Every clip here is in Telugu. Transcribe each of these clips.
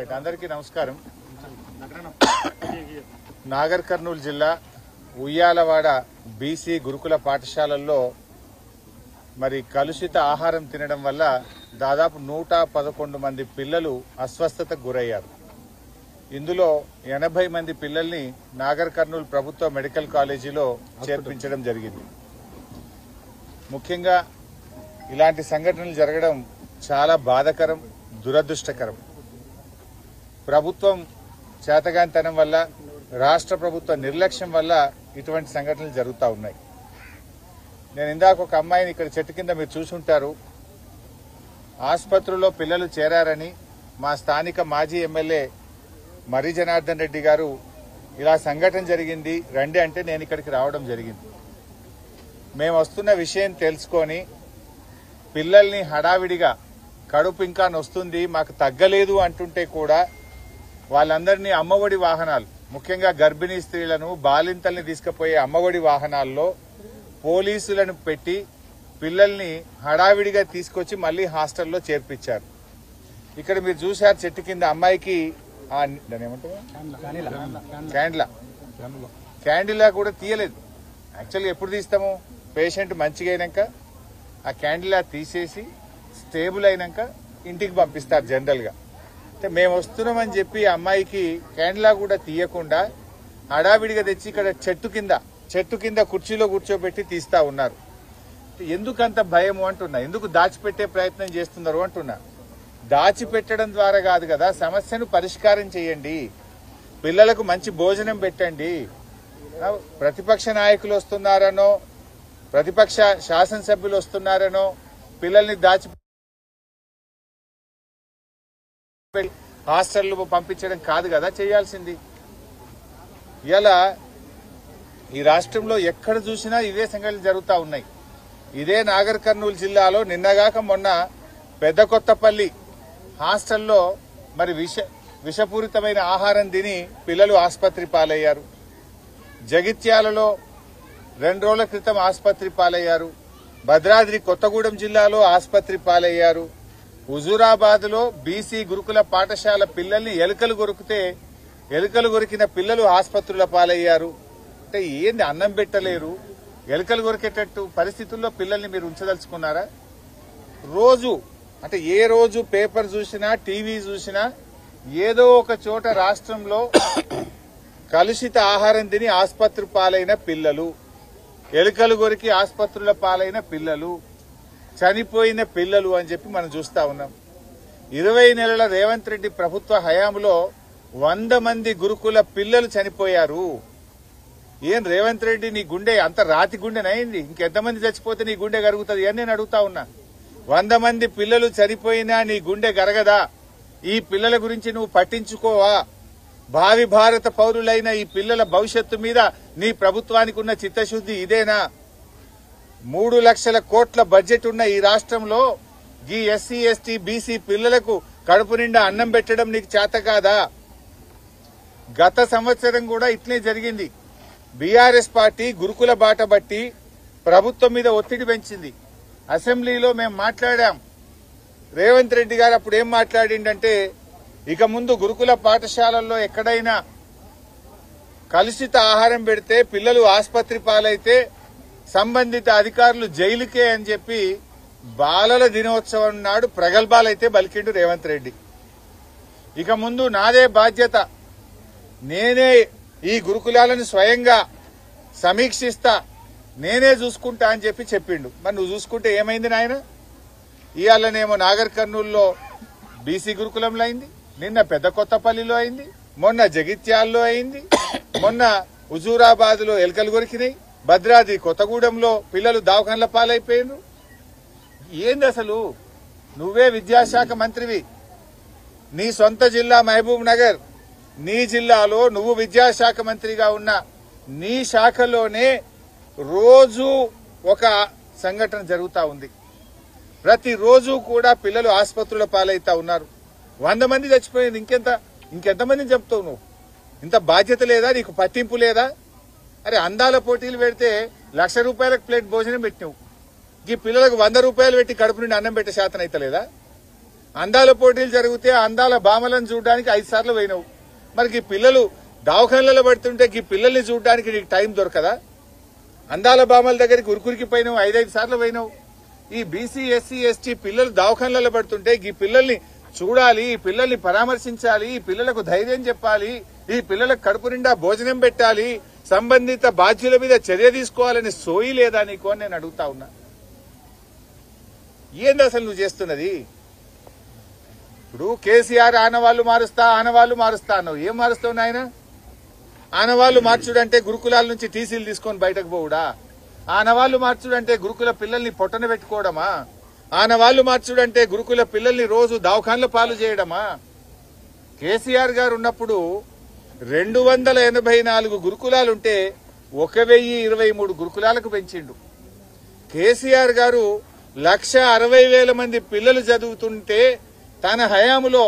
అందరికీ నమస్కారం. నాగర్ కర్నూలు జిల్లా ఉయ్యాలవాడ బీసీ గురుకుల పాఠశాలల్లో మరి కలుషిత ఆహారం తినడం వల్ల దాదాపు 111 మంది పిల్లలు అస్వస్థతకు గురయ్యారు. ఇందులో 80 మంది పిల్లల్ని నాగర్ కర్నూలు ప్రభుత్వ మెడికల్ కాలేజీలో చేర్పించడం జరిగింది. ముఖ్యంగా ఇలాంటి సంఘటనలు జరగడం చాలా బాధాకరం, దురదృష్టకరం. ప్రభుత్వం చేతగానితనం వల్ల, రాష్ట్ర ప్రభుత్వ నిర్లక్ష్యం వల్ల ఇటువంటి సంఘటనలు జరుగుతూ ఉన్నాయి. నేను ఇందాక ఒక అమ్మాయిని ఇక్కడ చెట్టు కింద మీరు చూసుంటారు, ఆసుపత్రిలో పిల్లలు చేరారని మా స్థానిక మాజీ ఎమ్మెల్యే మర్రి జనార్దన్ రెడ్డి గారు ఇలా సంఘటన జరిగింది రండి అంటే నేను ఇక్కడికి రావడం జరిగింది. మేము వస్తున్న విషయం తెలుసుకొని పిల్లల్ని హడావిడిగా కడుపు ఇంకా నొస్తుంది మాకు తగ్గలేదు అంటుంటే కూడా వాళ్ళందరినీ అమ్మఒడి వాహనాలు, ముఖ్యంగా గర్భిణీ స్త్రీలను బాలింతల్ని తీసుకుపోయే అమ్మఒడి వాహనాల్లో పోలీసులను పెట్టి పిల్లల్ని హడావిడిగా తీసుకొచ్చి మళ్లీ హాస్టల్లో చేర్పించారు. ఇక్కడ మీరు చూశారు చెట్టు కింద అమ్మాయికి క్యాండిలా కూడా తీయలేదు. యాక్చువల్గా ఎప్పుడు తీస్తాము, పేషెంట్ మంచిగా అయినాక ఆ క్యాండిలా తీసేసి స్టేబుల్ అయినాక ఇంటికి పంపిస్తారు జనరల్ గా. అంటే మేము వస్తున్నామని చెప్పి అమ్మాయికి క్యాండిలా కూడా తీయకుండా హడావిడిగా తెచ్చి ఇక్కడ చెట్టు కింద కుర్చీలో కూర్చోబెట్టి తీస్తా ఉన్నారు. ఎందుకంత భయము అంటున్నా, ఎందుకు దాచిపెట్టే ప్రయత్నం చేస్తున్నారు అంటున్నా. దాచిపెట్టడం ద్వారా కాదు కదా, సమస్యను పరిష్కారం చేయండి, పిల్లలకు మంచి భోజనం పెట్టండి. ప్రతిపక్ష నాయకులు వస్తున్నారనో, ప్రతిపక్ష శాసనసభ్యులు వస్తున్నారనో పిల్లల్ని హాస్టల్లో పంపించడం కాదు కదా చేయాల్సింది. ఇలా ఈ రాష్ట్రంలో ఎక్కడ చూసినా ఇవే సంఘటనలు జరుగుతూ ఉన్నాయి. ఇదే నాగర్ కర్నూలు జిల్లాలో నిన్నగాక మొన్న పెద్ద కొత్తపల్లి హాస్టల్లో మరి విషపూరితమైన ఆహారం తిని పిల్లలు ఆసుపత్రి పాలయ్యారు. జగిత్యాలలో 2 రోజుల క్రితం ఆసుపత్రి పాలయ్యారు. భద్రాద్రి కొత్తగూడెం జిల్లాలో ఆసుపత్రి పాలయ్యారు. హుజూరాబాద్ లో బీసీ గురుకుల పాఠశాల పిల్లల్ని ఎలుకలు కొరికిన పిల్లలు ఆసుపత్రుల పాలయ్యారు. అంటే ఏంది, అన్నం పెట్టలేరు, ఎలుకలు కొరికేటట్టు పరిస్థితుల్లో పిల్లల్ని మీరు ఉంచదలుచుకున్నారా? రోజు అంటే ఏ రోజు పేపర్ చూసినా టీవీ చూసినా ఏదో ఒక చోట రాష్ట్రంలో కలుషిత ఆహారం తిని ఆసుపత్రి పాలైన పిల్లలు, ఎలుకలు కొరికి ఆసుపత్రుల పాలైన పిల్లలు, చనిపోయిన పిల్లలు అని చెప్పి మనం చూస్తా ఉన్నాం. 20 నెలల రేవంత్ రెడ్డి ప్రభుత్వ హయాంలో 100 మంది గురుకుల పిల్లలు చనిపోయారు. ఏం రేవంత్ రెడ్డి, నీ గుండె అంత రాతి గుండెనైంది? ఇంకెంతమంది చచ్చిపోతే నీ గుండె గరుగుతుంది అని నేను అడుగుతా ఉన్నా. 100 మంది పిల్లలు చనిపోయినా నీ గుండె గరగదా? ఈ పిల్లల గురించి నువ్వు పట్టించుకోవా? భావి భారత పౌరులైన ఈ పిల్లల భవిష్యత్తు మీద నీ ప్రభుత్వానికి ఉన్న చిత్తశుద్ది ఇదేనా? 3 లక్షల కోట్ల బడ్జెట్ ఉన్న ఈ రాష్ట్రంలో ఈ ఎస్సీ ఎస్టీ బీసీ పిల్లలకు కడుపు నిండా అన్నం పెట్టడం నీకు చేత కాదా? గత సంవత్సరం కూడా ఇట్లే జరిగింది. బీఆర్ఎస్ పార్టీ గురుకుల బాట బట్టి ప్రభుత్వం మీద ఒత్తిడి పెంచింది. అసెంబ్లీలో మేము మాట్లాడాం. రేవంత్ రెడ్డి గారు అప్పుడు ఏం మాట్లాడిండంటే, ఇక ముందు గురుకుల పాఠశాలల్లో ఎక్కడైనా కలుషిత ఆహారం పెడితే పిల్లలు ఆసుపత్రి పాలైతే సంబంధిత అధికారులు జైలుకే అని చెప్పి బాలల దినోత్సవం నాడు ప్రగల్భాలైతే బలికిండు రేవంత్ రెడ్డి. ఇక ముందు నాదే బాధ్యత, నేనే ఈ గురుకులాలను స్వయంగా సమీక్షిస్తా, నేనే చూసుకుంటా అని చెప్పి చెప్పిండు. మరి నువ్వు చూసుకుంటే ఏమైంది నాయన? ఇవాళనేమో నాగర్ కర్నూలులో బీసీ గురుకులంలో అయింది, నిన్న పెద్ద కొత్తపల్లిలో అయింది, మొన్న జగిత్యాల్లో అయింది, మొన్న హుజూరాబాద్ లో ఎలుకలు కొరికినాయి, భద్రాద్రి కొత్తగూడెంలో పిల్లలు దవాఖానల పాలైపోయారు. ఏంది అసలు? నువ్వే విద్యాశాఖ మంత్రివి, నీ సొంత జిల్లా మహబూబ్ నగర్, నీ జిల్లాలో నువ్వు విద్యాశాఖ మంత్రిగా ఉన్న నీ శాఖలోనే రోజు ఒక సంఘటన జరుగుతా ఉంది. ప్రతిరోజు కూడా పిల్లలు ఆసుపత్రుల పాలైతా ఉన్నారు. 100 మంది చచ్చిపోయింది. ఇంకెంతమందిని చెప్తావు నువ్వు? ఇంత బాధ్యత లేదా నీకు? పట్టింపు లేదా? అరే అందాల పోటీలు పెడితే ₹1,00,000 ప్లేట్ భోజనం పెట్టినావు, ఈ పిల్లలకు 100 రూపాయలు పెట్టి కడుపు నుండి అన్నం పెట్టే శాతం అయితే లేదా? అందాల పోటీలు జరిగితే అందాల భామలను చూడడానికి 5 సార్లు పోయినావు. మరి ఈ పిల్లలు దవాఖానలలో పడుతుంటే ఈ పిల్లల్ని చూడడానికి నీకు టైం దొరకదా? అందాల భామల దగ్గరికి ఉరుకురికి పోయినావు, 5 సార్లు పోయినావు. ఈ బీసీ ఎస్సీ ఎస్టీ పిల్లలు దవాఖానలలో పడుతుంటే ఈ పిల్లల్ని చూడాలి, ఈ పిల్లల్ని పరామర్శించాలి, ఈ పిల్లలకు ధైర్యం చెప్పాలి, ఈ పిల్లలకు కడుపు నిండా భోజనం పెట్టాలి, సంబంధిత బాధ్యుల మీద చర్య తీసుకోవాలని సోయి లేదా నీకు అని నేను అడుగుతా ఉన్నా. ఏంది అసలు నువ్వు చేస్తున్నది? ఇప్పుడు కేసీఆర్ ఆనవాళ్లు మారుస్తా అన్నావు. ఏం మారుస్తావు నాయన? ఆనవాళ్లు మార్చుడంటే గురుకులాల నుంచి టీసీలు తీసుకొని బయటకు పోవుడా? ఆనవాళ్లు మార్చుడంటే గురుకుల పిల్లల్ని పొట్టన పెట్టుకోవడమా? ఆనవాళ్లు మార్చుడంటే గురుకుల పిల్లల్ని రోజు దవాఖాన్ల పాలు చేయడమా? కేసీఆర్ గారు ఉన్నప్పుడు 284 గురుకులాలుంటే 1023 గురుకులాలకు పెంచిండు. కేసీఆర్ గారు 1,60,000 మంది పిల్లలు చదువుతుంటే తన హయాములో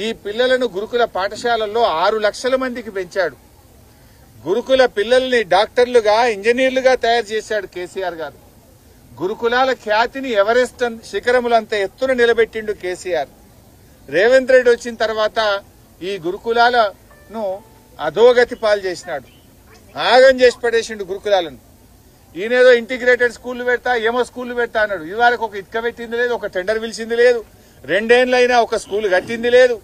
ఈ పిల్లలను గురుకుల పాఠశాలల్లో 6 లక్షల మందికి పెంచాడు. గురుకుల పిల్లల్ని డాక్టర్లుగా, ఇంజనీర్లుగా తయారు చేశాడు కేసీఆర్ గారు. గురుకులాల ఖ్యాతిని ఎవరెస్ట్ శిఖరములంత ఎత్తున నిలబెట్టిండు కేసీఆర్. రేవంత్ రెడ్డి వచ్చిన తర్వాత ఈ గురుకులాలను అధోగతి పాలు చేసినాడు, ఆగం చేసి పడేసిండు గురుకులాలను. ఈయనేదో ఇంటిగ్రేటెడ్ స్కూళ్లు పెడతా, ఏమో స్కూళ్లు పెడతా అన్నాడు. ఇవాళ ఒక ఇటుక పెట్టింది లేదు, ఒక టెండర్ పిలిచింది లేదు, 2 ఏళ్లైనా ఒక స్కూల్ కట్టింది లేదు.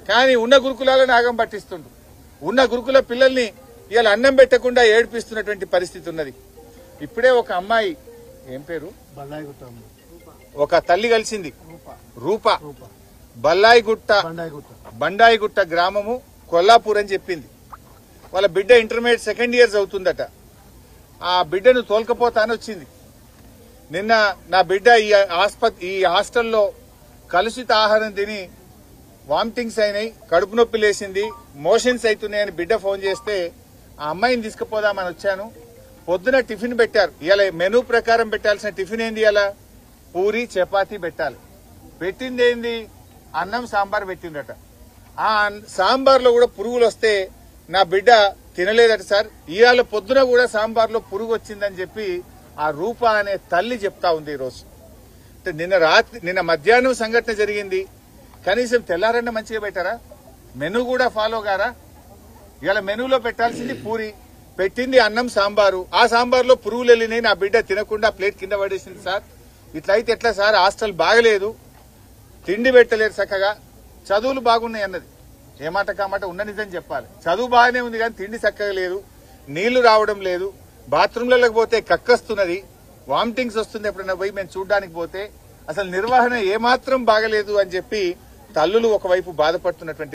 కానీ ఉన్న గురుకులాలను ఆగం పట్టిస్తుండు. ఉన్న గురుకుల పిల్లల్ని ఇవాళ అన్నం పెట్టకుండా ఏడిపిస్తున్నటువంటి పరిస్థితి ఉన్నది. ఇప్పుడే ఒక అమ్మాయి, ఏం పేరు, ఒక తల్లి కలిసింది, రూప, బండాయిగుట్ట గ్రామము, కొల్లాపూర్ అని చెప్పింది. వాళ్ళ బిడ్డ ఇంటర్మీడియట్ 2nd ఇయర్ అవుతుందట. ఆ బిడ్డను తోలుకపోతాను వచ్చింది. నిన్న నా బిడ్డ ఈ హాస్టల్లో కలుషిత ఆహారం తిని వామిటింగ్స్ అయినాయి, కడుపు నొప్పి లేసింది, మోషన్స్ అవుతున్నాయని బిడ్డ ఫోన్ చేస్తే ఆ అమ్మాయిని తీసుకుపోదామని వచ్చాను. పొద్దున టిఫిన్ పెట్టారు. ఇలా మెనూ ప్రకారం పెట్టాల్సిన టిఫిన్ ఏంది? ఇలా పూరి చపాతీ పెట్టాలి. పెట్టింది ఏంది? అన్నం సాంబార్ పెట్టిందట. ఆ సాంబార్లో కూడా పురుగులు వస్తే నా బిడ్డ తినలేదట సార్. ఇవాళ పొద్దున కూడా సాంబార్లో పురుగు వచ్చిందని చెప్పి ఆ రూప అనే తల్లి చెప్తా ఉంది. ఈరోజు నిన్న మధ్యాహ్నం సంఘటన జరిగింది. కనీసం తెల్లారన్న మంచిగా పెట్టారా? మెనూ కూడా ఫాలో గారా? ఇవాళ మెనూలో పెట్టాల్సింది పూరి, పెట్టింది అన్నం సాంబారు. ఆ సాంబార్లో పురుగులు వెళ్ళినాయి, నా బిడ్డ తినకుండా ప్లేట్ కింద పడేసింది సార్. ఇట్లయితే ఎట్లా సార్? హాస్టల్ బాగలేదు, తిండి పెట్టలేరు చక్కగా, చదువులు బాగున్నాయి అన్నది. ఏమాట కామాట ఉన్న నిజం చెప్పాలి. చదువు బాగానే ఉంది కానీ తిండి చక్కగా లేదు, నీళ్లు రావడం లేదు, బాత్రూంలకు పోతే కక్కస్తున్నది, వామిటింగ్స్ వస్తుంది. ఎప్పుడైనా పోయి మేము చూడడానికి పోతే అసలు నిర్వహణ ఏమాత్రం బాగలేదు అని చెప్పి తల్లులు ఒకవైపు బాధపడుతున్నటువంటి